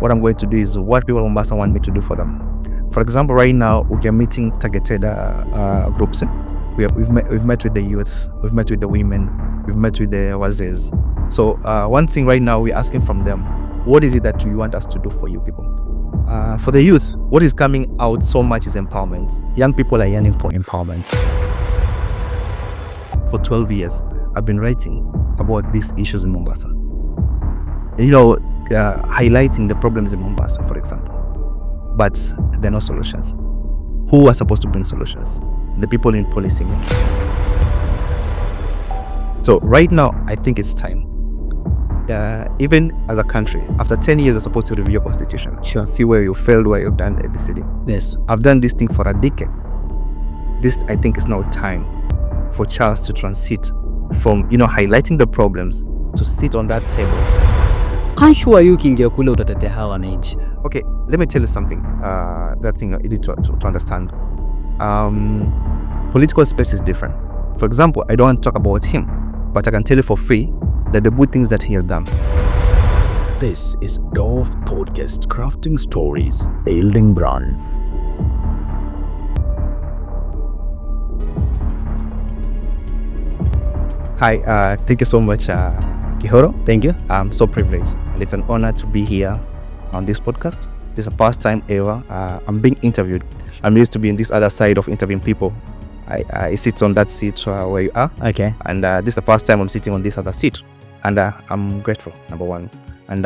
what I'm going to do is what people in Mombasa want me to do for them. For example, right now we are meeting targeted groups. We've met with the youth, we've met with the women, we've met with the wazes. So one thing right now we're asking from them, what is it that you want us to do for you people? For the youth, what is coming out so much is empowerment. Young people are yearning for empowerment. For 12 years, I've been writing about these issues in Mombasa. Highlighting the problems in Mombasa, for example. But there are no solutions. Who are supposed to bring solutions? The people in policy making. So right now, I think it's time. Even as a country, after 10 years, you're supposed to review your constitution. Sure. See where you failed, where you've done ABCD. Yes. I've done this thing for a decade. This, I think, is now time for Charles to transit from, highlighting the problems to sit on that table. How sure you ukiingia kule utatetea hawa wananchi? Okay, let me tell you something. That thing you need to understand. Political space is different. For example, I don't want to talk about him, but I can tell you for free that the good things that he has done. This is Dove Podcast, crafting stories, building brands. Hi, thank you so much, Kihoro. Thank you. I'm so privileged, and it's an honor to be here on this podcast. This is the first time ever I'm being interviewed. I'm used to being this other side of interviewing people. I sit on that seat where you are. Okay. And this is the first time I'm sitting on this other seat. And I'm grateful, number one. And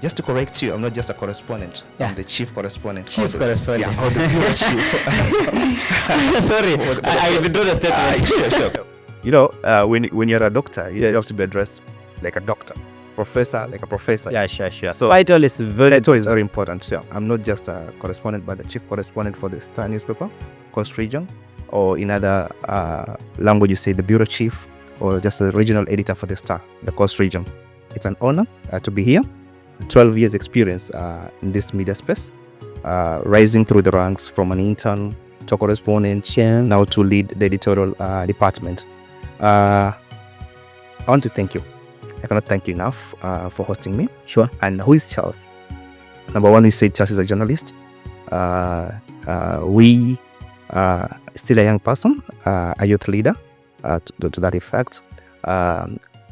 just to correct you, I'm not just a correspondent. Yeah. I'm the chief correspondent. Correspondent. Yeah, or the bureau chief. Sorry, I withdraw the statement. Sure. When you're a doctor, you have to be addressed like a doctor. Professor, like a professor. Yeah, sure. So title is very important. So I'm not just a correspondent, but the chief correspondent for the Star newspaper, Coast Region, or in other language you say the bureau chief, or just a regional editor for the Star, the Coast Region. It's an honor to be here. 12 years experience in this media space, rising through the ranks from an intern to a correspondent, now to lead the editorial department. I want to thank you. I cannot thank you enough for hosting me. Sure. And who is Charles? Number one, we say Charles is a journalist. We still a young person, a youth leader, to that effect.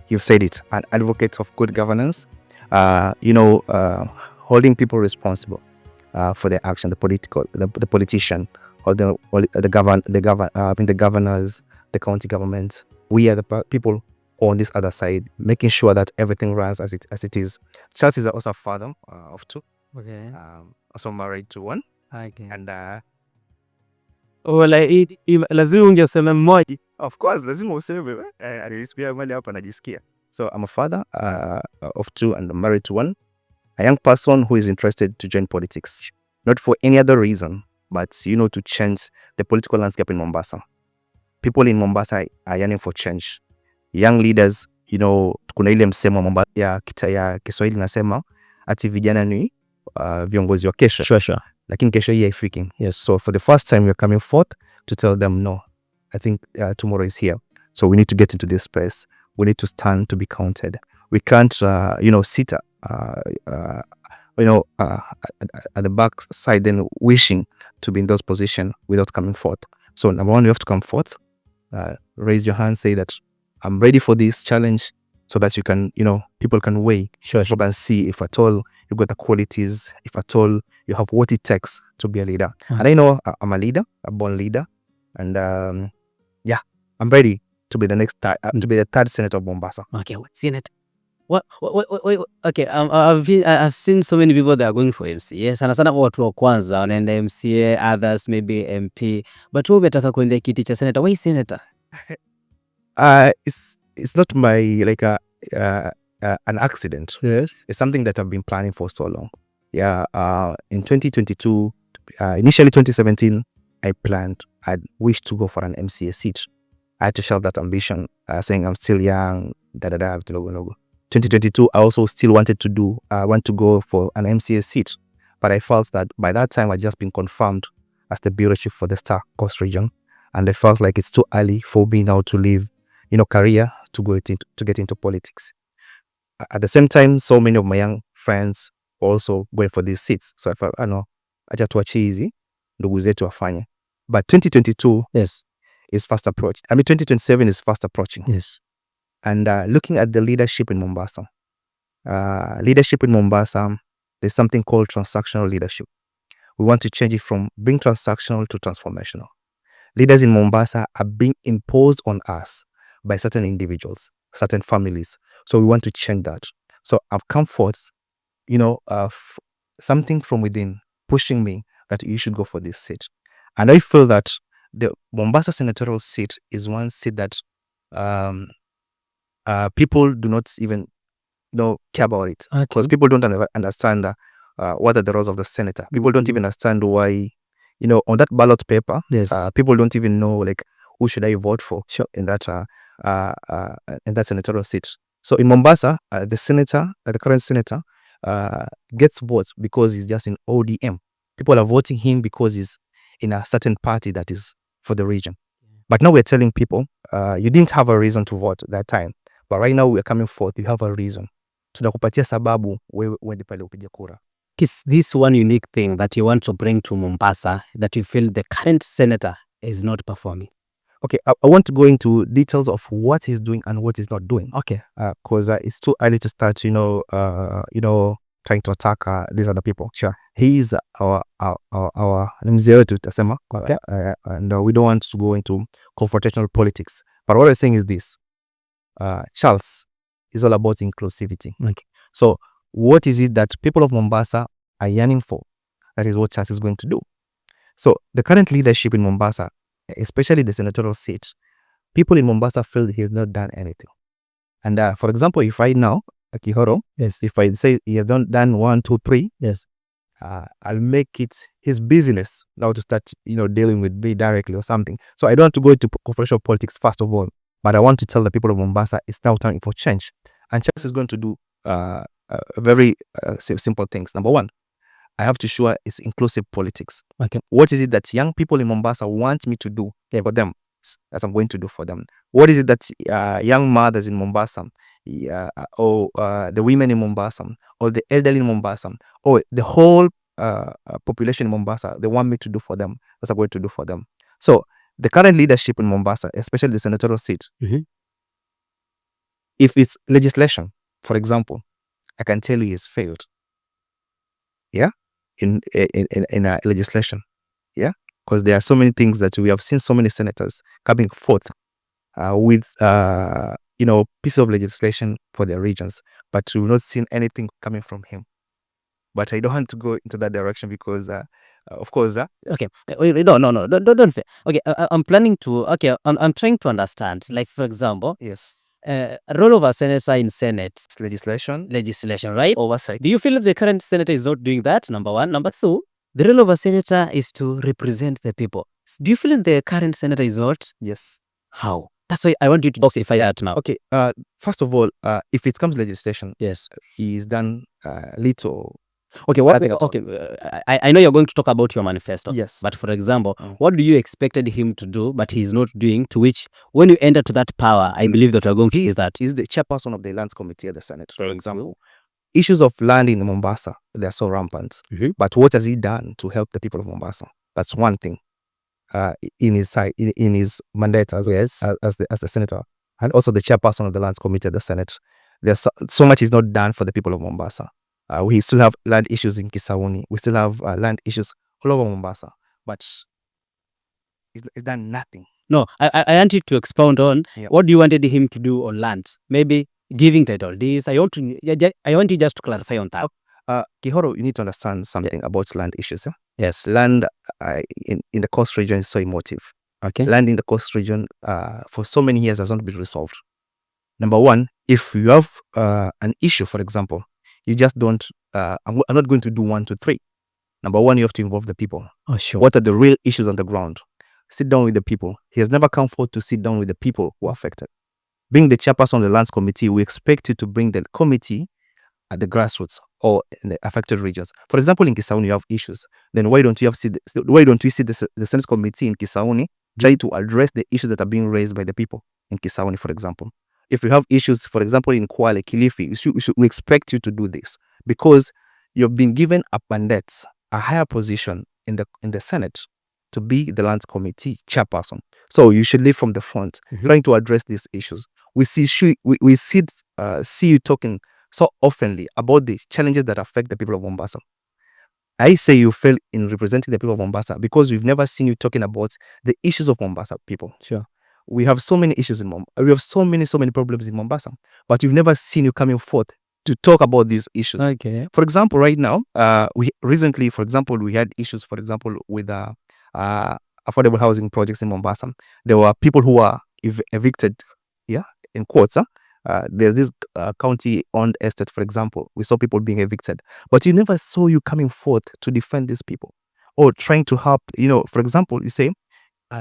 You've said it, an advocate of good governance, holding people responsible for their action, the politician, or the governors, the county government. We are the people on this other side, making sure that everything runs as it is. Charles is also a father of two. Okay. Also married to one. Okay. And lazima ungesema mmoja. Of course, lazima useme. Alisikia mali hapa najisikia. So I'm a father of two and I'm married to one. A young person who is interested to join politics. Not for any other reason, but to change the political landscape in Mombasa. People in Mombasa are yearning for change. Young leaders, kuna ile msemo Mombasa ya Kiswahili nasema ati vijana ni viongozi wa kesho. Sure. Lakini kesho hii haifiki. Yes. So for the first time we're coming forth to tell them no. I think tomorrow is here. So we need to get into this space. We need to stand to be counted. We can't sit at the back side and wishing to be in those positions without coming forth. So number one, you have to come forth. Raise your hand, say that I'm ready for this challenge, so that you can, people can weigh. Sure. And see if at all you've got the qualities, if at all you have what it takes to be a leader. And I know I'm a leader, a born leader, and I'm ready to be the third senator of Mombasa. Okay, senator. What? Okay, I've seen so many people that are going for MCA. Sana watu wa kwanza wanaenda MCA, others maybe MP. But wewe unataka kuendea kiti cha senator. Why senator? It's not my an accident. Yes. It's something that I've been planning for so long. Yeah. In 2022, initially 2017, I'd wished to go for an MCA seat. I had to shelve that ambition, saying I'm still young. 2022, I also still want to go for an MCA seat, but I felt that by that time I'd just been confirmed as the bureau chief for the Star Coast Region, and I felt like it's too early for me now to leave, career to get into politics. At the same time, so many of my young friends also going for these seats. So if acha tuachie hizi ndugu zetu wafanye. But 2022 Yes. is fast approaching. 2027 is fast approaching. Yes. And looking at the leadership in Mombasa, there's something called transactional leadership. We want to change it from being transactional to transformational. Leaders in Mombasa are being imposed on us by certain individuals, certain families. So we want to change that. So I've come forth, something from within pushing me that you should go for this seat. And I feel that the Mombasa senatorial seat is one seat that people do not even care about it, because people don't understand what are the roles of the senator. People don't even understand why, on that ballot paper, people don't even know like who should I vote for in that senatorial seat. So in Mombasa, the current senator, gets votes because he's just in ODM. People are voting him because he's in a certain party that is for the region. But now we're telling people, you didn't have a reason to vote that time, but right now we're coming forth, you have a reason. Tunakupatia sababu wewe uende pale upige kura. Is this one unique thing that you want to bring to Mombasa that you feel the current senator is not performing? Okay, I want to go into details of what he's doing and what he's not doing. Okay. Because it's too early to start, trying to attack these other people. Sure. He is our mzee wetu tutasema. Okay. And we don't want to go into confrontational politics. But what I'm saying is this. Charles is all about inclusivity. Okay. So what is it that people of Mombasa are yearning for? That is what Charles is going to do. So the current leadership in Mombasa, especially the senatorial seat, people in Mombasa feel he has not done anything. And for example, if right now, Kihoro, yes, if I say he has done 1, 2, 3, yes, I'll make it his business now to start, dealing with me directly or something. So I don't want to go into confrontational politics first of all, but I want to tell the people of Mombasa it's now time for change. And Charles is going to do very simple things. Number one, I have to show it's inclusive politics. Okay. What is it that young people in Mombasa want me to do for them that I'm going to do for them? What is it that young mothers in Mombasa, or the women in Mombasa, or the elderly in Mombasa, or the whole population in Mombasa, they want me to do for them, that's what I'm going to do for them. So the current leadership in Mombasa, especially the senatorial seat, if it's legislation, for example, I can tell you it's failed. Yeah, in legislation. Yeah, because there are so many things that we have seen so many senators coming forth with pieces of legislation for their regions, but we've not seen anything coming from him. But I don't want to go into that direction because, of course, okay. No, don't. Okay, I'm planning to. Okay, I'm trying to understand. Like for example, yes, role of a senator in Senate. it's legislation, right? oversight. Do you feel that the current senator is not doing that? Number one. Number two, the role of a senator is to represent the people. Do you feel that the current senator is not? Yes. How? That's why I want you to justify that now. Okay. First of all, if it comes to legislation, yes, he's done little. Okay, I know you're going to talk about your manifesto. Yes. But for example, what do you expected him to do, but he's not doing, to which, when you enter to that power, I believe that you're going to is that. He's the chairperson of the Lands Committee at the Senate, for example. Issues of land in Mombasa, they're so rampant. But what has he done to help the people of Mombasa? That's one thing. In his side, in his mandate as the senator, and also the chairperson of the Lands Committee at the Senate. There's so much is not done for the people of Mombasa. We still have land issues in Kisauni. We still have land issues all over Mombasa. But it's done nothing. No, I want you to expound on what do you wanted him to do on land. Maybe giving title deeds. I want you just to clarify on that. Kihoro, you need to understand something about land issues. Yes. Land in the coast region is so emotive. Okay. Land in the coast region for so many years has not been resolved. Number one, if you have an issue, for example, you just don't, I'm not going to do 1, 2, 3. Number one, you have to involve the people. Oh, sure. What are the real issues on the ground? Sit down with the people. He has never come forward to sit down with the people who are affected. Being the chairperson of the Lands Committee, we expect you to bring the committee at the grassroots or in the affected regions. For example, in Kisauni, you have issues. Then why don't you see the Senate Committee in Kisauni try to address the issues that are being raised by the people in Kisauni, for example? If you have issues, for example, in Kwale, Kilifi, we expect you to do this. because you've been given a mandate, a higher position in the Senate to be the Lands Committee chairperson. So you should lead from the front, trying to address these issues. We see you talking so oftenly about the challenges that affect the people of Mombasa. I say you fail in representing the people of Mombasa because we've never seen you talking about the issues of Mombasa people. Sure. We have so many issues in Mombasa. We have so many problems in Mombasa, but we've never seen you coming forth to talk about these issues. Okay. For example, right now, we had issues, for example, with affordable housing projects in Mombasa. There were people who were evicted, in quotes. There's this county-owned estate, for example. We saw people being evicted, but you never saw you coming forth to defend these people or trying to help. For example, you say,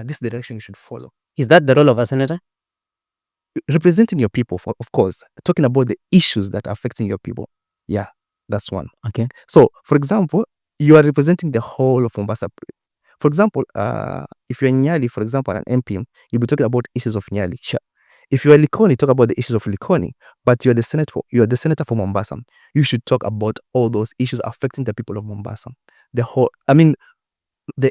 this direction you should follow. Is that the role of a senator? Representing your people, of course, talking about the issues that are affecting your people. Yeah, that's one. Okay. So, for example, you are representing the whole of Mombasa. For example, if you're in Nyali, for example, an MP, you'll be talking about issues of Nyali. Sure. If you are Likoni, talk about the issues of Likoni. But you're the senator for Mombasa. You should talk about all those issues affecting the people of Mombasa. The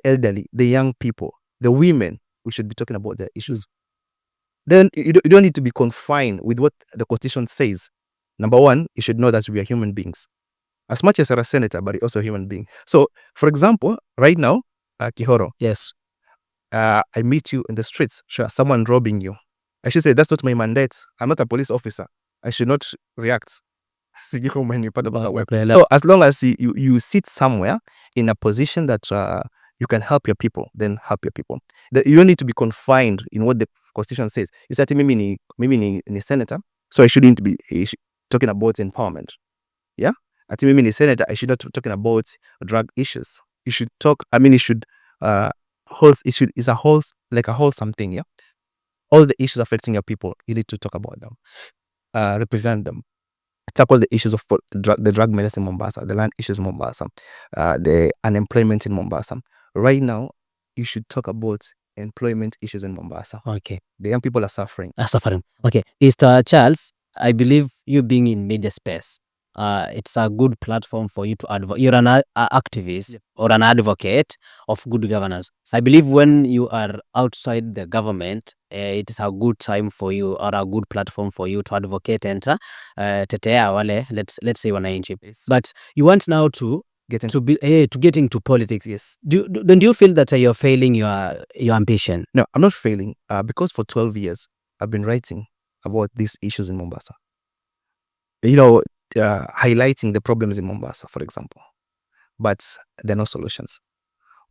elderly, the young people, the women. We should be talking about their issues. Then you don't need to be confined with what the Constitution says. Number one, you should know that we are human beings. As much as you're a senator, but you're also a human being. So, for example, right now, Kihoro. Yes. I meet you in the streets. Sure. Someone robbing you. I should say, that's not my mandate. I'm not a police officer. I should not react. So as long as you sit somewhere in a position that you can help your people, then help your people. You don't need to be confined in what the Constitution says. It's that maybe ni senator, so I shouldn't be talking about empowerment. Yeah? I think maybe ni senator, I should not be talking about drug issues. You should talk, it's a wholesome thing, yeah? All the issues affecting your people, you need to talk about them. Represent them. Tackle the issues of the drug menace in Mombasa, the land issues in Mombasa, the unemployment in Mombasa. Right now, you should talk about employment issues in Mombasa. Okay. The young people are suffering. Okay. Mr. Charles, I believe you being in media space, it's a good platform for you to advocate. You're an activist or an advocate of good governance. So I believe when you are outside the government, it is a good time for you or a good platform for you to advocate and tetea wale, let's say wananchi. But you want now to get into politics. Yes. Don't you feel that you're failing your ambition? No, I'm not failing because for 12 years, I've been writing about these issues in Mombasa. Highlighting the problems in Mombasa, for example. But there are no solutions.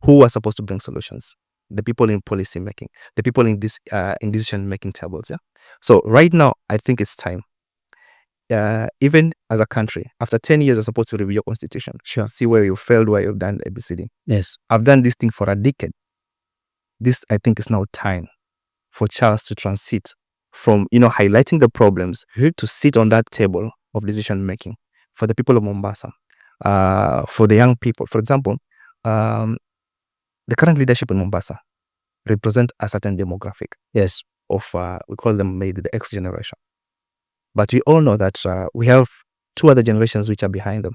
Who are supposed to bring solutions? The people in policy making, the people in decision making tables. Yeah. So right now, I think it's time. Even as a country, after 10 years, you're supposed to review your constitution. Sure. See where you failed, where you've done ABCD. Yes. I've done this thing for a decade. This, I think, is now time for Charles to transit from, highlighting the problems to sit on that table of decision making for the people of Mombasa, for the young people. For example, the current leadership in Mombasa represent a certain demographic. Yes. Of we call them maybe the X generation. But we all know that we have two other generations which are behind them.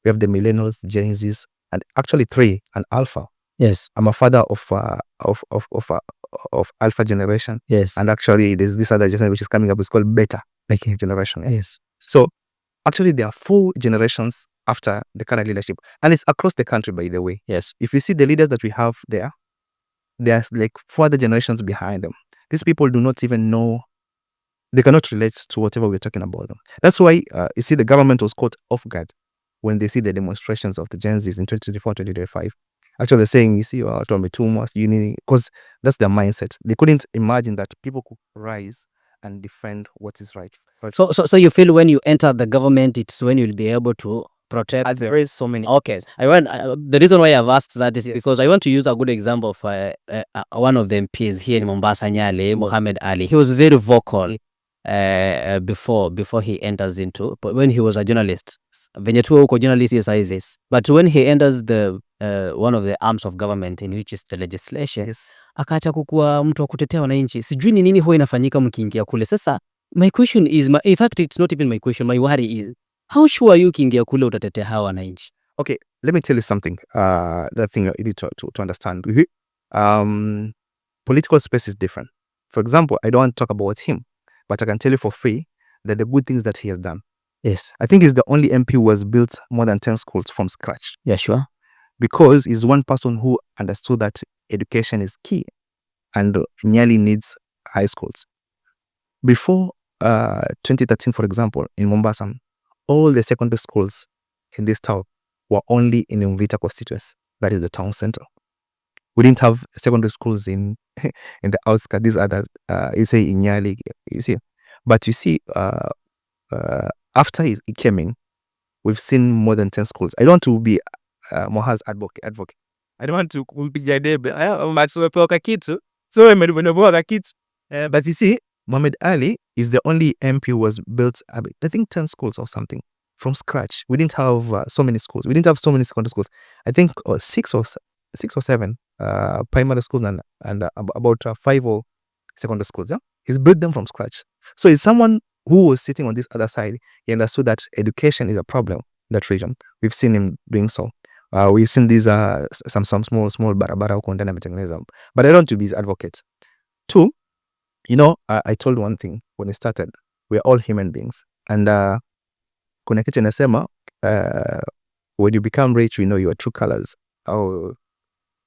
We have the millennials, Gen Zs, and actually three, and Alpha. Yes. I'm a father of Alpha generation. Yes. And actually, there's this other generation which is coming up. It's called Beta generation. Yeah? Yes. So actually, there are 4 generations after the current leadership, and it's across the country, by the way. Yes. If you see the leaders that we have there, there's like 4 other generations behind them. These people do not even know. They cannot relate to whatever we're talking about them. That's why you see the government was caught off guard when they see the demonstrations of the Gen Zs in 2024, 2025. Actually, they're saying, you see, told me too much, because that's their mindset. They couldn't imagine that people could rise and defend what is right. So you feel when you enter the government, it's when you'll be able to protect. There is so many. Okay. The reason why I've asked that is because I want to use a good example of one of the MPs here in Mombasa, Nyali, Muhammad Ali. He was very vocal before he enters into, but when he was a journalist, venye tu uko journalist is, but when he enters the one of the arms of government in which is the legislation, akaacha kukuwa mtu wa kutetea wananchi. Sijui ni nini huwa inafanyika mkiingia kule. Sasa my question is, in fact it's not even my question, my worry is, how sure are you ukiingia kule utatetea hawa wananchi? Okay, let me tell you something. The thing you need to understand. Political space is different. For example, I don't want to talk about him, but I can tell you for free that the good things that he has done. Yes. I think he's the only MP who has built more than 10 schools from scratch. Yeah, sure. Because he's one person who understood that education is key and Nyali needs high schools. Before 2013, for example, in Mombasa, all the secondary schools in this town were only in Mvita constituency. That is the town center. We didn't have secondary schools in the outskirts. These others, you say in Nyali, you see. But you see, after he came in, we've seen more than 10 schools. I don't want to be Moha's advocate. I don't want to be kitu. But you see, Mohamed Ali is the only MP who was built, I think, 10 schools or something from scratch. We didn't have so many schools. We didn't have so many secondary schools. I think 6 or 7 primary schools and about 5 or secondary schools. Yeah? He's built them from scratch. So he's someone who was sitting on this other side. He understood that education is a problem in that region. We've seen him doing so. We've seen these some small barabara huko ndani ametengeneza. But I don't want to be his advocate. 2, I told one thing when it started. We're all human beings. And kuna kitu nasema, when you become rich, we know your true colors.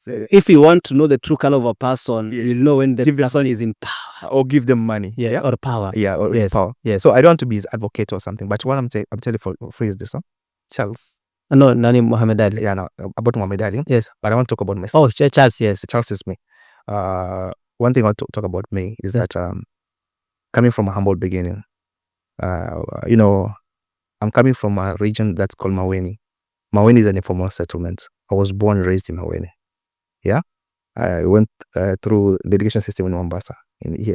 So if you want to know the true color of a person, yes, you know when the person is in power. Or give them money. Yeah, or power. Yeah, or yes, power. Yes. So I don't want to be his advocate or something. But what I'm telling for free is this, Charles. No, Nani Mohamed Ali. Yeah, no, about Mohamed Ali. Yes. But I want to talk about myself. Oh, Charles, yes. Charles is me. One thing I want to talk about me is that coming from a humble beginning, I'm coming from a region that's called Maweni. Maweni is an informal settlement. I was born and raised in Maweni. Yeah? I went through the education system in Mombasa,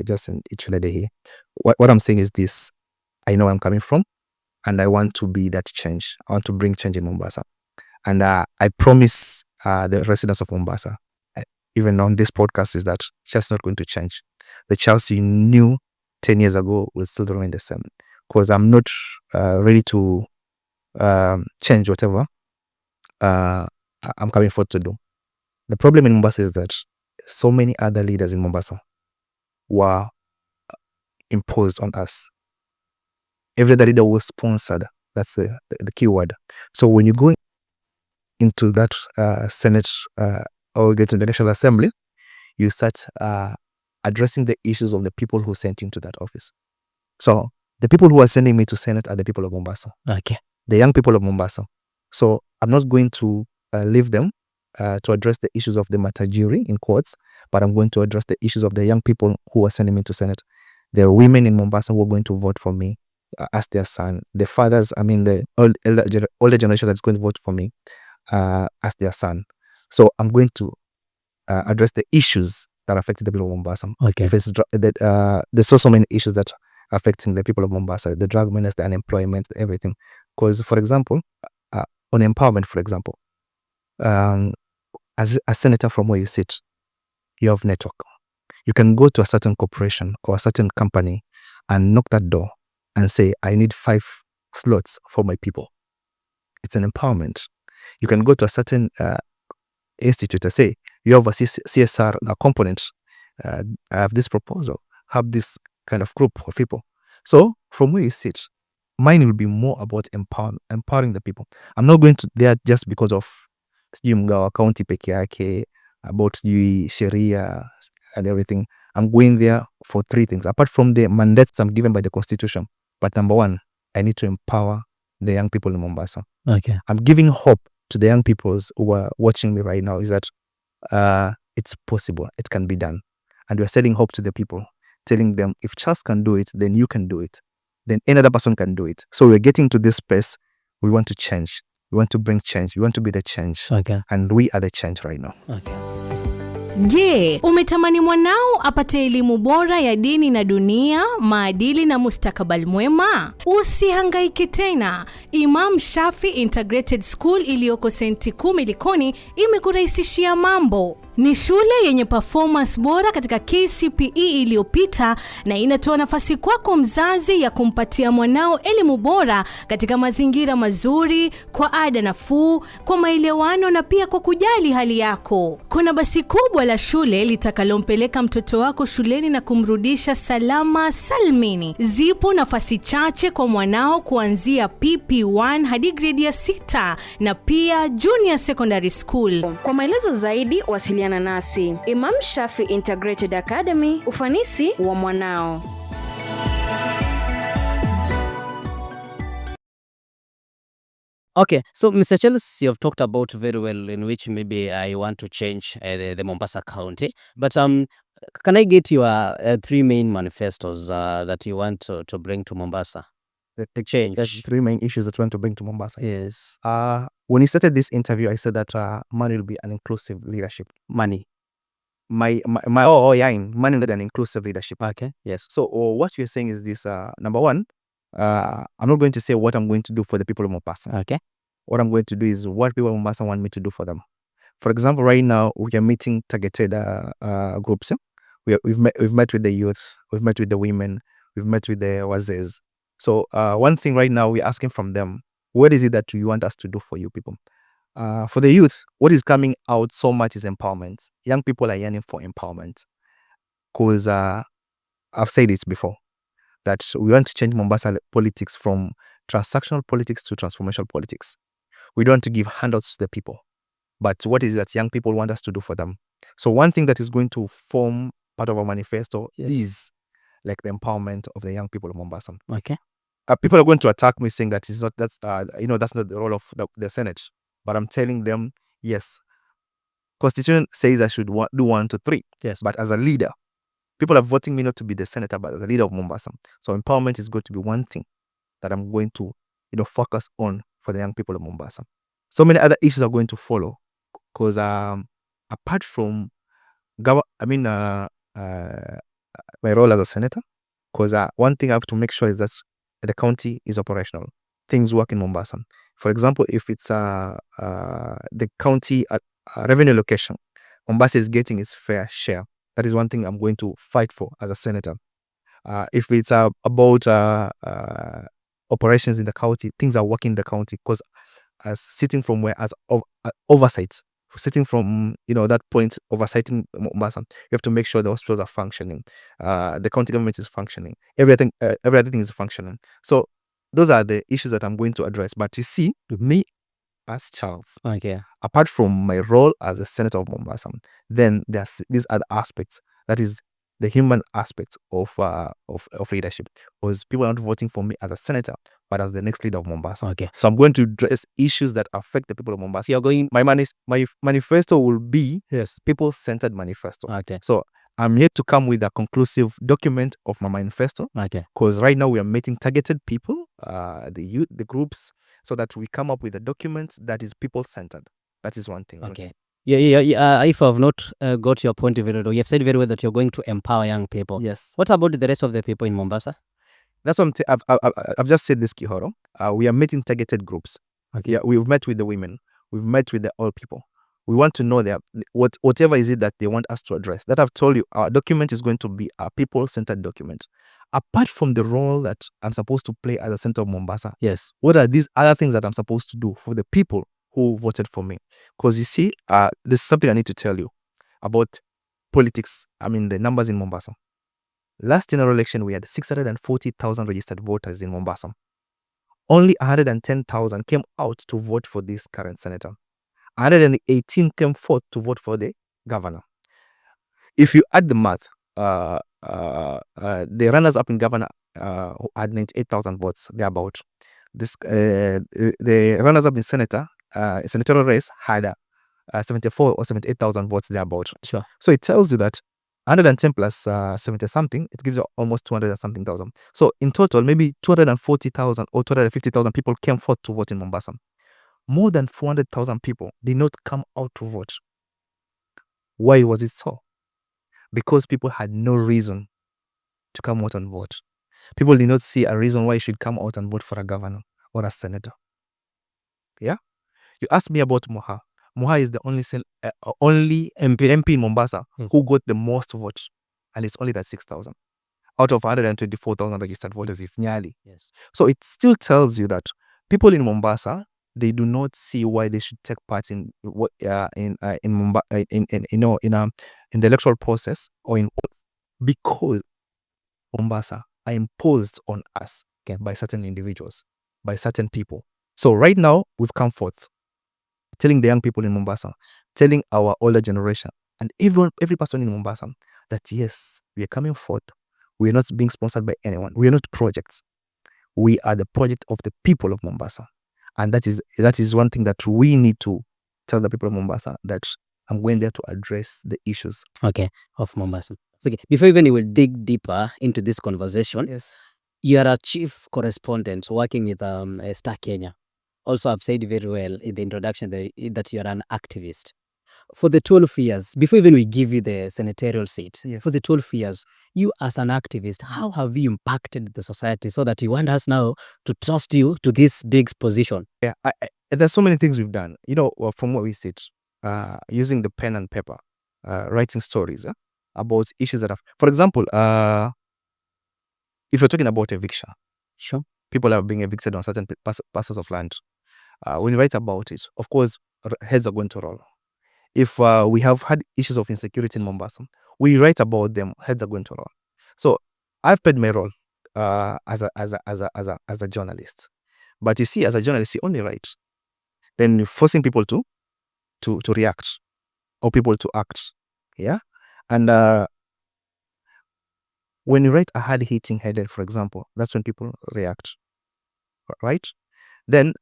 just in Ichulede here. What I'm saying is this. I know where I'm coming from, and I want to be that change. I want to bring change in Mombasa. And I promise the residents of Mombasa, even on this podcast, is that just not going to change. The Chelsea you knew 10 years ago will still remain the same. Because I'm not ready to change whatever I'm coming forward to do. The problem in Mombasa is that so many other leaders in Mombasa were imposed on us. Every other leader was sponsored. That's the key word. So when you go into that Senate or get to the National Assembly, you start addressing the issues of the people who sent you to that office. So the people who are sending me to Senate are the people of Mombasa. Okay. The young people of Mombasa. So I'm not going to leave them to address the issues of the matajiri in courts, but I'm going to address the issues of the young people who are sending me to Senate. There are women in Mombasa who are going to vote for me as their son. The fathers, the older generation that's going to vote for me as their son. So I'm going to address the issues that affect the people of Mombasa. Okay. If it's there's so many issues that are affecting the people of Mombasa, the drug menace, the unemployment, everything. Because, for example, on empowerment, for example, as a senator from where you sit, you have network. You can go to a certain corporation or a certain company and knock that door and say, I need 5 slots for my people. It's an empowerment. You can go to a certain institute and say, you have a CSR component. I have this proposal, have this kind of group of people. So from where you sit, mine will be more about empowering the people. I'm not going to there just because of Mgawa County peke yake, about sheria and everything. I'm going there for 3 things. Apart from the mandates I'm given by the Constitution. But number 1, I need to empower the young people in Mombasa. Okay. I'm giving hope to the young people who are watching me right now is that it's possible. It can be done. And we're selling hope to the people, telling them if Charles can do it, then you can do it. Then another person can do it. So we're getting to this place. We want to change. We want to bring change. We want to be the change. Okay. And we are the change right now. Okay. Je, umetamani mwanao apate elimu bora ya dini na dunia, maadili na mustakabali mwema? Usihangaike tena. Imam Shafi Integrated School iliyoko Senti 10 Likoni imekurahisishia mambo. Ni shule yenye performance bora katika KCPE iliyopita na inatoa nafasi kwako mzazi ya kumpatia mwanao elimu bora katika mazingira mazuri, kwa ada nafuu, kwa maelewano na pia kwa kujali hali yako. Kuna basi kubwa la shule litakalompeleka mtoto wako shuleni na kumrudisha salama salmini. Zipo nafasi chache kwa mwanao kuanzia PP1 hadi grade ya 6 na pia Junior Secondary School. Kwa maelezo zaidi wasiliana nasi. Imam Shafi Integrated Academy, ufanisi wa mwanao. Okay, so Mr. Charles, you have talked about very well in which maybe I want to change the Mombasa County, but can I get your 3 main manifestos that you want to bring to Mombasa? The change. There's 3 main issues that we want to bring to Mombasa. Yes. When we started this interview, I said that money will be an inclusive leadership. Money. Money led an inclusive leadership. Okay. Yes. So what you're saying is this: number one, I'm not going to say what I'm going to do for the people of Mombasa. Okay. What I'm going to do is what people of Mombasa want me to do for them. For example, right now we are meeting targeted groups. We've met with the youth, we've met with the women, we've met with the wazes. So one thing right now we're asking from them, what is it that you want us to do for you people? For the youth, what is coming out so much is empowerment. Young people are yearning for empowerment. Because I've said it before, that we want to change Mombasa politics from transactional politics to transformational politics. We don't want to give handouts to the people, but what is it that young people want us to do for them? So one thing that is going to form part of our manifesto is like the empowerment of the young people of Mombasa. Okay. People are going to attack me saying that that's not the role of the Senate. But I'm telling them, yes, Constitution says I should do 1, 2, 3. Yes. But as a leader, people are voting me not to be the senator, but as a leader of Mombasa. So empowerment is going to be one thing that I'm going to, focus on for the young people of Mombasa. So many other issues are going to follow, because apart from my role as a senator, because one thing I have to make sure is that the county is operational. Things work in Mombasa. For example, if it's the county revenue allocation, Mombasa is getting its fair share. That is one thing I'm going to fight for as a senator. If it's about operations in the county, things are working in the county, because as sitting from where as oversight, sitting from that point, oversighting Mombasa, you have to make sure the hospitals are functioning, the county government is functioning, everything is functioning. So those are the issues that I'm going to address. But you see, me as Charles, Okay. apart from my role as a senator of Mombasa, then there's these other aspects. That is the human aspect of leadership. Because people are not voting for me as a senator, but as the next leader of Mombasa. Okay. So I'm going to address issues that affect the people of Mombasa. You're going. My manifesto will be Yes. people-centered manifesto. Okay. So I'm here to come with a conclusive document of my manifesto, Okay. because right now we are meeting targeted people, the youth, the groups, so that we come up with a document that is people-centered. That is one thing. Okay. Yeah. If I've not got your point very well, you have said very well that you're going to empower young people. Yes. What about the rest of the people in Mombasa? That's what I've just said this, Kihoro. We are meeting targeted groups. Okay. Yeah, we've met with the women. We've met with the old people. We want to know whatever is it that they want us to address. That I've told you, our document is going to be a people-centered document. Apart from the role that I'm supposed to play as a senator of Mombasa, Yes. what are these other things that I'm supposed to do for the people who voted for me? Because you see, there's something I need to tell you about politics. The numbers in Mombasa. Last general election, we had 640,000 registered voters in Mombasa. Only 110,000 came out to vote for this current senator. 118 came forth to vote for the governor. If you add the math, the runners-up in governor who had 98,000 votes, thereabout. The runners-up in senatorial race had 74 or 78,000 votes, thereabout. Sure. So it tells you that 110 plus 70 something, it gives you almost 200 and something thousand. So in total, maybe 240,000 or 250,000 people came forth to vote in Mombasa. More than 400,000 people did not come out to vote. Why was it so? Because people had no reason to come out and vote. People did not see a reason why you should come out and vote for a governor or a senator. Yeah? You asked me about Moha. Moha is the only MP in Mombasa who got the most votes, and it's only that 6,000 out of 124,000 registered voters, if Nyali. Yes. So it still tells you that people in Mombasa, they do not see why they should take part in what in the electoral process or in because Mombasa are imposed on us by certain individuals, by certain people. So right now we've come forth, telling the young people in Mombasa, telling our older generation, and every person in Mombasa that yes, we are coming forth. We are not being sponsored by anyone. We are not projects. We are the project of the people of Mombasa. And that is one thing that we need to tell the people of Mombasa, that I'm going there to address the issues. Okay, of Mombasa. So, okay, before even we will dig deeper into this conversation, Yes. you are a chief correspondent working with Star Kenya. Also, I've said very well in the introduction that you are an activist. For the 12 years, before even we give you the senatorial seat, Yes. for the 12 years, you as an activist, how have you impacted the society so that you want us now to trust you to this big position? Yeah, there's so many things we've done. From what we sit, using the pen and paper, writing stories about issues that have, for example, if you're talking about eviction, Sure. people are being evicted on certain parcels of land. When you write about it, of course, heads are going to roll. If we have had issues of insecurity in Mombasa, we write about them, heads are going to roll. So I've played my role as a journalist. But you see, as a journalist, you only write. Then you're forcing people to react, or people to act. Yeah? And when you write a hard-hitting headline, for example, that's when people react. Right? Then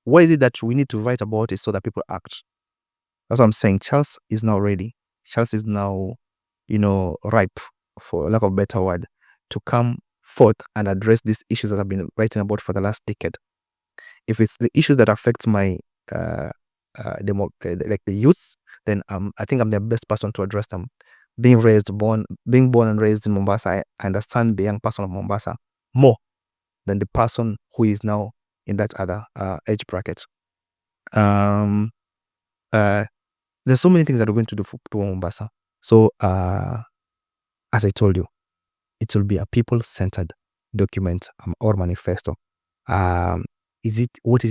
what is it that we need to write about it so that people act? That's what I'm saying. Charles is now ready. Charles is now, ripe, for lack of a better word, to come forth and address these issues that I've been writing about for the last decade. If it's the issues that affect my the youth, then I think I'm the best person to address them. Being born and raised in Mombasa, I understand the young person of Mombasa more than the person who is now in that other age bracket. There's so many things that we're going to do for people in Mombasa. So, as I told you, it will be a people-centered document or manifesto. What is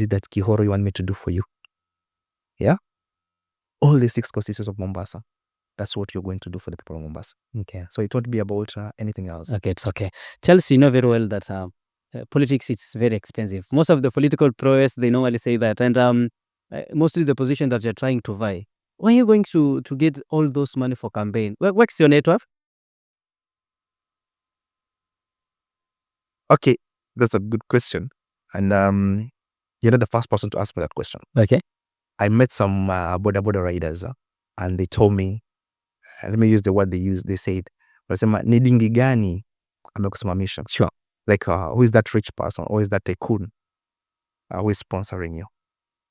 it that Kihoro you want me to do for you? Yeah? All the 6 constituencies of Mombasa. That's what you're going to do for the people of Mombasa. Okay. So it won't be about anything else. Okay, it's okay. Chelsea, you know very well that politics is very expensive. Most of the political prowess, they normally say that. And mostly the position that you're trying to vie. Where are you going to get all those money for campaign? What's your net worth? Okay, that's a good question. And you're not the first person to ask me that question. Okay. I met some boda riders and they told me, let me use the word they used. They said, ni dingi gani amekusimamisha? Sure. Like, who is that rich person, or is that tycoon who is sponsoring you?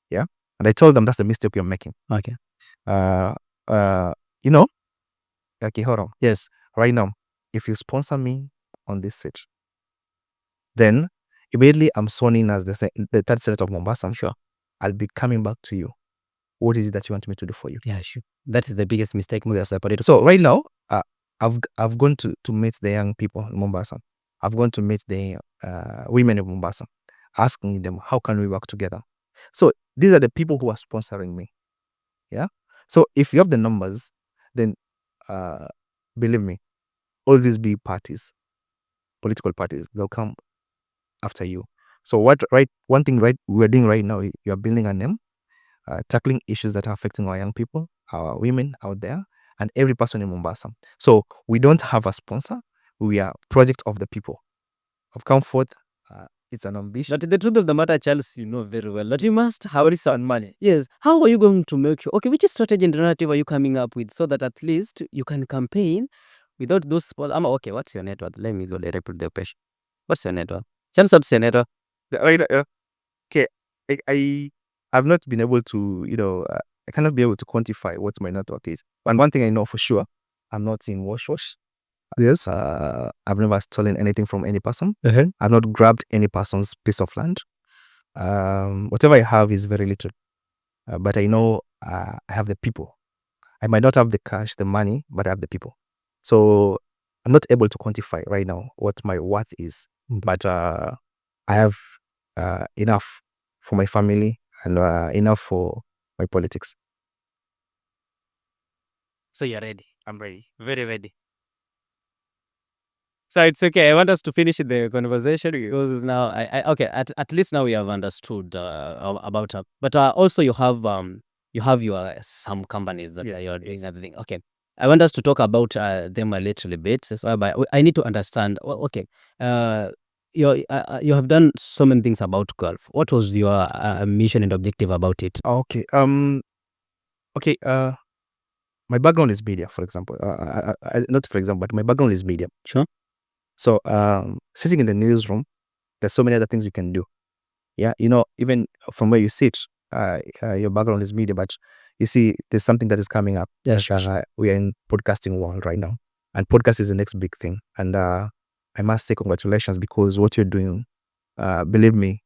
Yeah. And I told them that's the mistake you're making. Okay. Kihoro, Yes. right now, if you sponsor me on this seat, then immediately I'm sworn in as the third senator of Mombasa. I'm sure I'll be coming back to you. What is it that you want me to do for you? Yeah, sure. That is the biggest mistake we are separated. So right now, I've gone to meet the young people in Mombasa. I've gone to meet the women of Mombasa, asking them, how can we work together? So these are the people who are sponsoring me. Yeah. So if you have the numbers, then believe me, all these big parties, political parties, they'll come after you. So one thing we're doing right now, you're building a name, tackling issues that are affecting our young people, our women out there, and every person in Mombasa. So we don't have a sponsor. We are project of the people. I've come forth. It's an ambition. But the truth of the matter, Charles, you know very well that you must have some money. Yes. How are you going to make sure? Okay, which strategy and narrative are you coming up with so that at least you can campaign without those? Okay, what's your net worth? Let me go direct to the question. What's your net worth? Charles, what's your net worth? Okay, I've not been able to, I cannot be able to quantify what my net worth is. And one thing I know for sure, I'm not in wash. Yes. I've never stolen anything from any person. I've not grabbed any person's piece of land. Whatever I have is very little. But I know I have the people. I might not have the cash, the money, but I have the people. So I'm not able to quantify right now what my worth is, but I have enough for my family and enough for my politics. So you're ready. I'm ready. Very ready. So it's okay. I want us to finish the conversation because now okay. At least now we have understood about her. But also you have your some companies that you're doing everything. Okay. I want us to talk about them a little bit. So I need to understand. Okay. You have done so many things about golf. What was your mission and objective about it? Okay. Okay. My background is media, for example. Not for example, but my background is media. Sure. So sitting in the newsroom, there's so many other things you can do. Yeah, even from where you sit, your background is media, but you see, there's something that is coming up. Yes, We are in podcasting world right now, and podcast is the next big thing. And I must say congratulations, because what you're doing, believe me,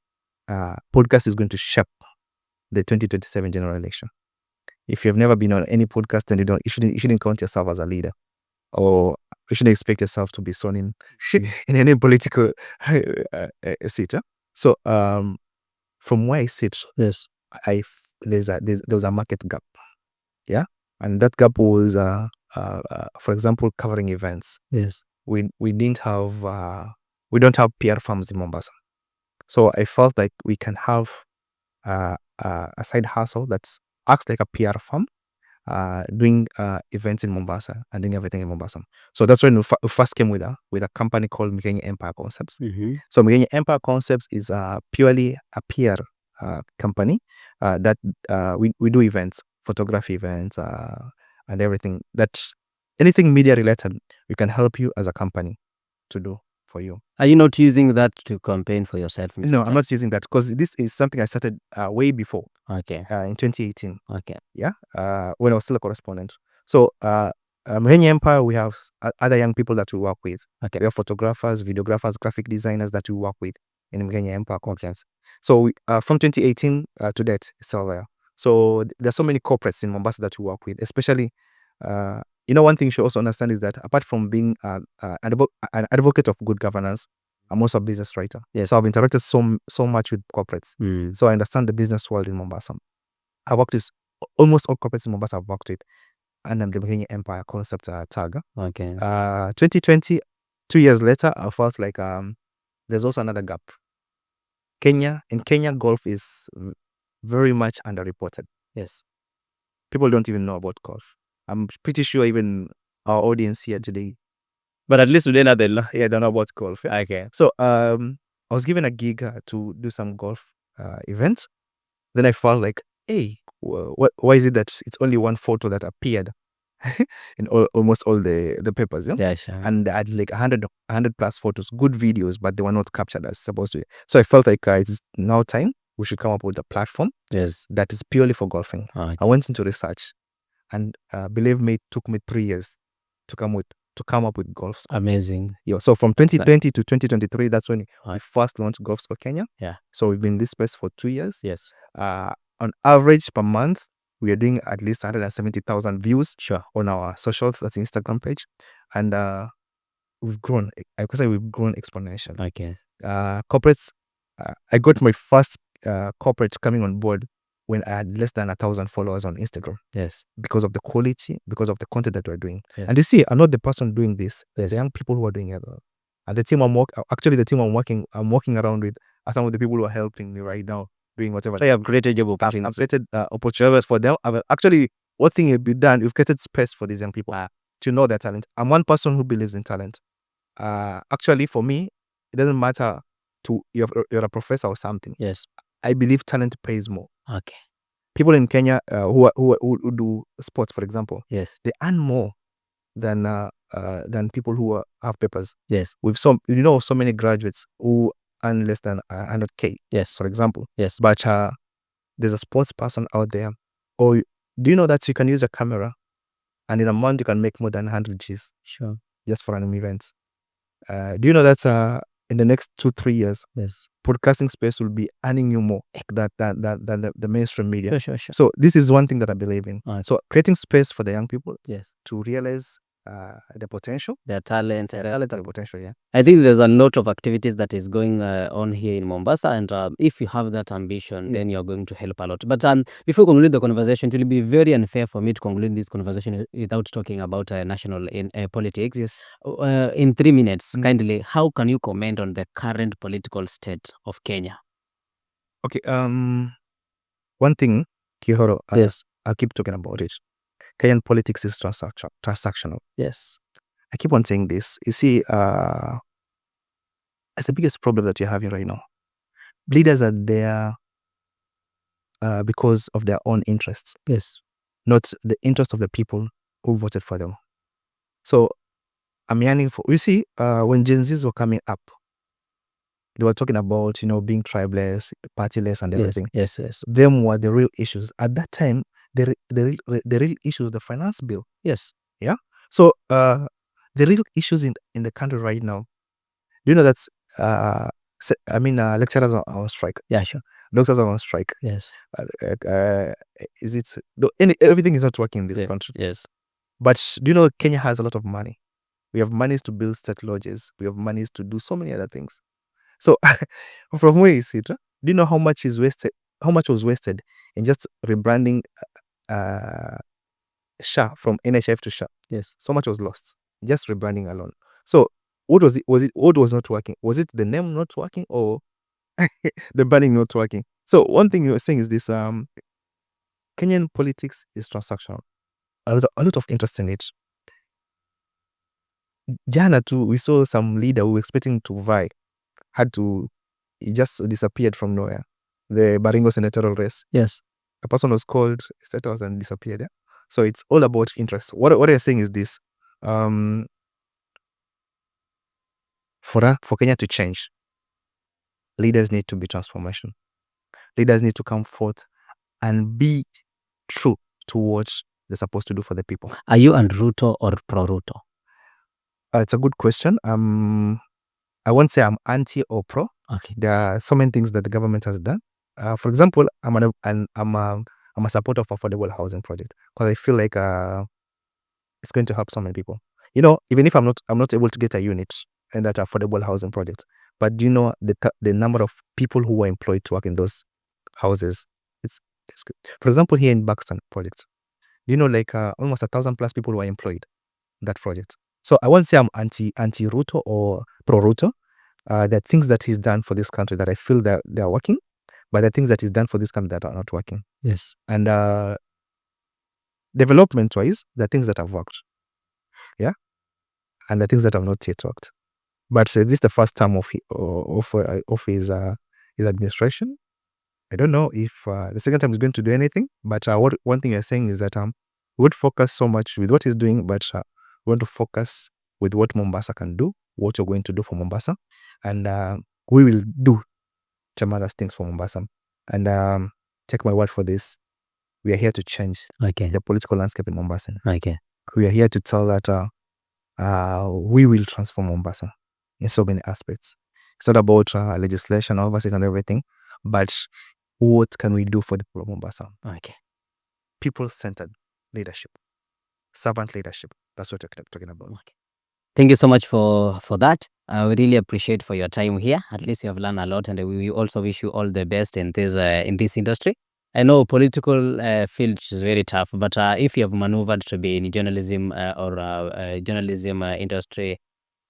podcast is going to shape the 2027 general election. If you've never been on any podcast, then you shouldn't count yourself as a leader, or you shouldn't expect yourself to be sown in any political seat. So from where I sit, Yes. there was a market gap, yeah, and that gap was for example, covering events. Yes. We don't have PR firms in Mombasa, so I felt like we can have a side hustle that acts like a PR firm, doing events in Mombasa and doing everything in Mombasa. So that's when we first came with a company called Mkenya Empire Concepts. So Mkenya Empire Concepts is purely a PR company that we do events, photography events, and everything. That's anything media related, we can help you as a company to do for you. Are you not using that to campaign for yourself? Mr. No, I'm Jack? not using that, because this is something I started way before, Okay. in 2018. Okay. Yeah, when I was still a correspondent. So Mkenya Empire, we have other young people that we work with. Okay. We have photographers, videographers, graphic designers that we work with in Mkenya Empire Concepts. So we, from 2018 to date, it's all there. So there's so many corporates in Mombasa that we work with, especially one thing you should also understand is that apart from being an advocate of good governance, I'm also a business writer. Yes. So I've interacted so much with corporates. So I understand the business world in Mombasa. I worked with almost all corporates in Mombasa I've worked with, and I'm the Mkenya Empire Concept tag. Okay. 2020, 2 years later, I felt like there's also another gap. In Kenya, golf is very much underreported. Yes. People don't even know about golf. I'm pretty sure even our audience here today, But at least today, now they know. don't know about golf. Okay. So I was given a gig to do some golf event. Then I felt like, hey, why is it that it's only one photo that appeared in almost all the papers? Yeah? Yeah, sure. And I had like 100 plus photos, good videos, but they were not captured as supposed to. So I felt like it's now time we should come up with a platform Yes. that is purely for golfing. Okay. I went into research, and believe me, it took me 3 years to come up with golf score. Amazing. Yeah, so from 2020 to 2023, that's when we Right. first launched Golf Score Kenya. Yeah. So we've been in this space for 2 years. Yes. On average per month, we are doing at least 170,000 views Sure. on our socials, that's Instagram page. And we've grown, I could say we've grown exponentially. Okay. Corporates, I got my first corporate coming on board when I had less than 1,000 followers on Instagram, Yes. because of the quality, because of the content that we're doing. Yes. And you see, I'm not the person doing this. There's Yes. young people who are doing it. And the team I'm working around with are some of the people who are helping me right now, doing whatever. So you have created job I've opportunities. created opportunities for them. Actually, what thing you've done, you've created space for these young people to know their talent. I'm one person who believes in talent. Actually, for me, it doesn't matter you're a professor or something. Yes. I believe talent pays more. Okay. People in Kenya who do sports, for example, Yes. they earn more than people who have papers. Yes. With so many graduates who earn less than 100K, Yes. for example. Yes. But there's a sports person out there. Or do you know that you can use a camera and in a month you can make more than 100 Gs Sure. just for an event? Do you know that in the next 2-3 years, Yes. podcasting space will be earning you more than the mainstream media. Sure. So this is one thing that I believe in. Okay. So creating space for the young people Yes. to realize the potential, Their talent. and potential. Yeah. I think there's a lot of activities that is going on here in Mombasa, and if you have that ambition, then you're going to help a lot. But before we conclude the conversation, it will be very unfair for me to conclude this conversation without talking about national politics. Yes. In 3 minutes, kindly, how can you comment on the current political state of Kenya? Okay. One thing, Kihoro. Yes. I'll keep talking about it. Kenyan politics is transactional. Yes. I keep on saying this. You see, it's the biggest problem that you're having right now. Leaders are there because of their own interests, Yes. not the interest of the people who voted for them. So I'm yearning for, you see, when Gen Zs were coming up, they were talking about, being tribeless, partyless, and everything. Yes. Them were the real issues. At that time, the real issue is the finance bill. Yes. Yeah. So the real issues in the country right now, do you know that's lecturers are on strike. Yeah, sure. Doctors are on strike. Yes. Everything is not working in this country. Yes. But do you know Kenya has a lot of money? We have monies to build state lodges. We have monies to do so many other things. So from where you sit, do you know how much is wasted? How much was wasted in just rebranding SHA from NHF to SHA? Yes. So much was lost just rebranding alone. So what was it? What was not working? Was it the name not working or the branding not working? So one thing you were saying is this: Kenyan politics is transactional. A lot of interest in it. Jana too, we saw some leader who were expecting to vie, he just disappeared from nowhere. The Baringo senatorial race. Yes. A person was called status and disappeared. Yeah? So it's all about interest. What you're saying is this: for Kenya to change, leaders need to be transformation. Leaders need to come forth and be true to what they're supposed to do for the people. Are you on Ruto or pro Ruto? It's a good question. I won't say I'm anti or pro. Okay. There are so many things that the government has done. For example, I'm a supporter of affordable housing project because I feel like it's going to help so many people. Even if I'm not able to get a unit in that affordable housing project, but do you know the number of people who were employed to work in those houses? It's good. For example, here in Buxton project, do you know almost 1,000+ people were employed in that project. So I won't say I'm anti Ruto or pro Ruto. There are things that he's done for this country that I feel that they are working, but there are things that he's done for this country that are not working. Yes. And development-wise, there are things that have worked. Yeah. And there are things that have not yet worked. But this is the first term of his administration. I don't know if the second time he's going to do anything. But one thing you're saying is that we would focus so much with what he's doing, but we want to focus with what Mombasa can do, what you're going to do for Mombasa, and we will do tremendous things for Mombasa. And take my word for this, we are here to change the political landscape in Mombasa. Okay. We are here to tell that we will transform Mombasa in so many aspects. It's not about legislation, oversight, and everything, but what can we do for the people of Mombasa? Okay. People-centered leadership, servant leadership. That's what we're talking about. Okay. Thank you so much for that. I really appreciate for your time here. At least you have learned a lot, and we also wish you all the best in this industry. I know political field is very tough, but if you have maneuvered to be in journalism or journalism industry,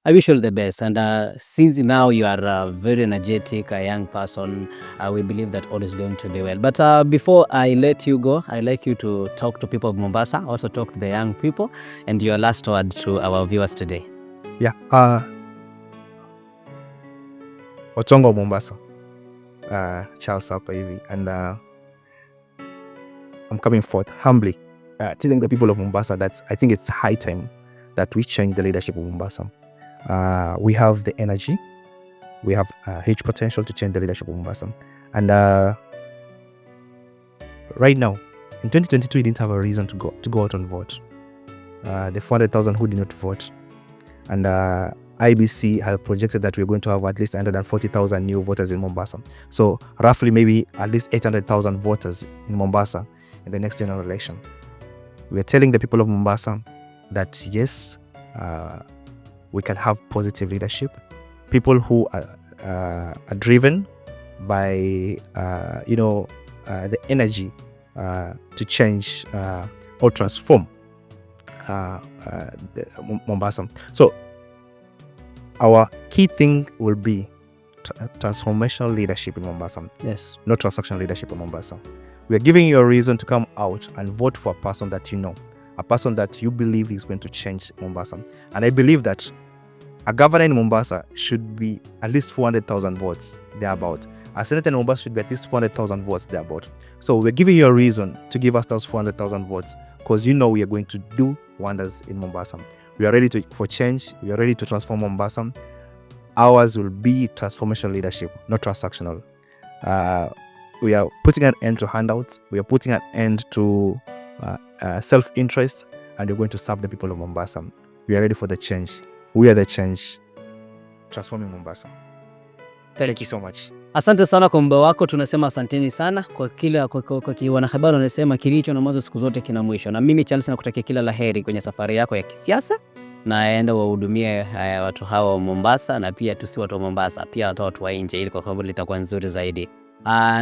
I wish you all the best. And since now you are a very energetic, young person, we believe that all is going to be well. But before I let you go, I'd like you to talk to people of Mombasa, also talk to the young people, and your last word to our viewers today. Yeah. Watongo wa Mombasa. Charles hapa hivi. And I'm coming forth humbly, telling the people of Mombasa that I think it's high time that we change the leadership of Mombasa. We have the energy, we have huge potential to change the leadership of Mombasa. And right now, in 2022, we didn't have a reason to go out and vote. The 400,000 who did not vote, and IBC has projected that we're going to have at least 140,000 new voters in Mombasa. So roughly maybe at least 800,000 voters in Mombasa in the next general election. We're telling the people of Mombasa that yes, we can have positive leadership. People who are driven by the energy to change or transform Mombasa. So our key thing will be transformational leadership in Mombasa. Yes. Not transactional leadership in Mombasa. We are giving you a reason to come out and vote for a person that you know, a person that you believe is going to change Mombasa. And I believe that a governor in Mombasa should be at least 400,000 votes thereabout. A senator in Mombasa should be at least 400,000 votes thereabout. So we're giving you a reason to give us those 400,000 votes because you know we are going to do wonders in Mombasa. We are ready for change. We are ready to transform Mombasa. Ours will be transformational leadership, not transactional. We are putting an end to handouts. We are putting an end to self-interest, and we're going to serve the people of Mombasa. We are ready for the change. We are the change. Transforming Mombasa. Thank you so much. Asante sana kwa muda wako, tunasema asanteni sana kwa kila kwa wanahabari wanasema kilicho na mwanzo siku zote kina mwisho. Na mimi Charles nakutakia kila laheri kwenye safari yako ya kisiasa, na aenda wahudumie watu hawa wa Mombasa, na pia tusi watu wa Mombasa, pia watu wa nje, ili kwa sababu litakuwa nzuri zaidi.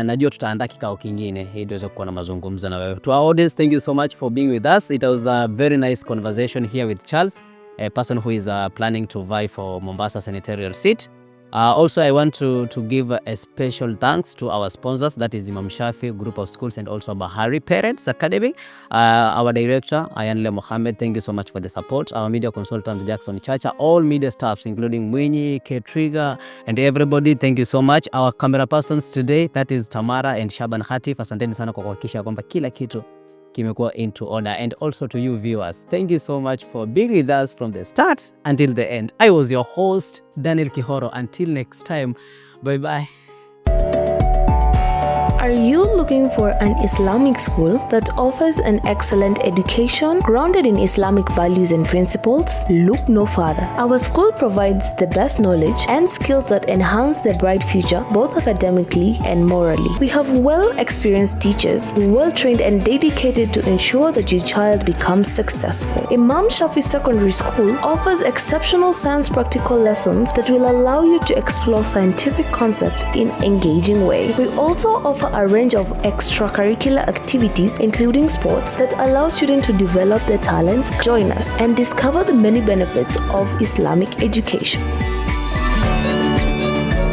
Najua tutaandaa kikao kingine ili tuweze kuwa na mazungumzo na wewe. To our audience, thank you so much for being with us. It was a very nice conversation here with Charles, a person who is planning to vie for Mombasa senatorial seat. Also, I want to give a special thanks to our sponsors, that is Imam Shafi Group of Schools and also Bahari Parents Academy. Our director, Ayanle Mohammed, thank you so much for the support. Our media consultant, Jackson Chacha, all media staffs, including Mwinyi, K-Trigger, and everybody, thank you so much. Our camera persons today, that is Tamara and Shaban Khatif. Asanteni sana kwa kuhakikisha kwamba kila kitu kimekuwa into order. And also to you viewers, thank you so much for being with us from the start until the end. I was your host, Daniel Kihoro. Until next time, bye bye. Are you looking for an Islamic school that offers an excellent education grounded in Islamic values and principles? Look no further. Our school provides the best knowledge and skills that enhance their bright future, both academically and morally. We have well-experienced teachers, well-trained and dedicated to ensure that your child becomes successful. Imam Shafi Secondary School offers exceptional science practical lessons that will allow you to explore scientific concepts in an engaging way. We also offer a range of extracurricular activities, including sports, that allow students to develop their talents. Join us and discover the many benefits of Islamic education.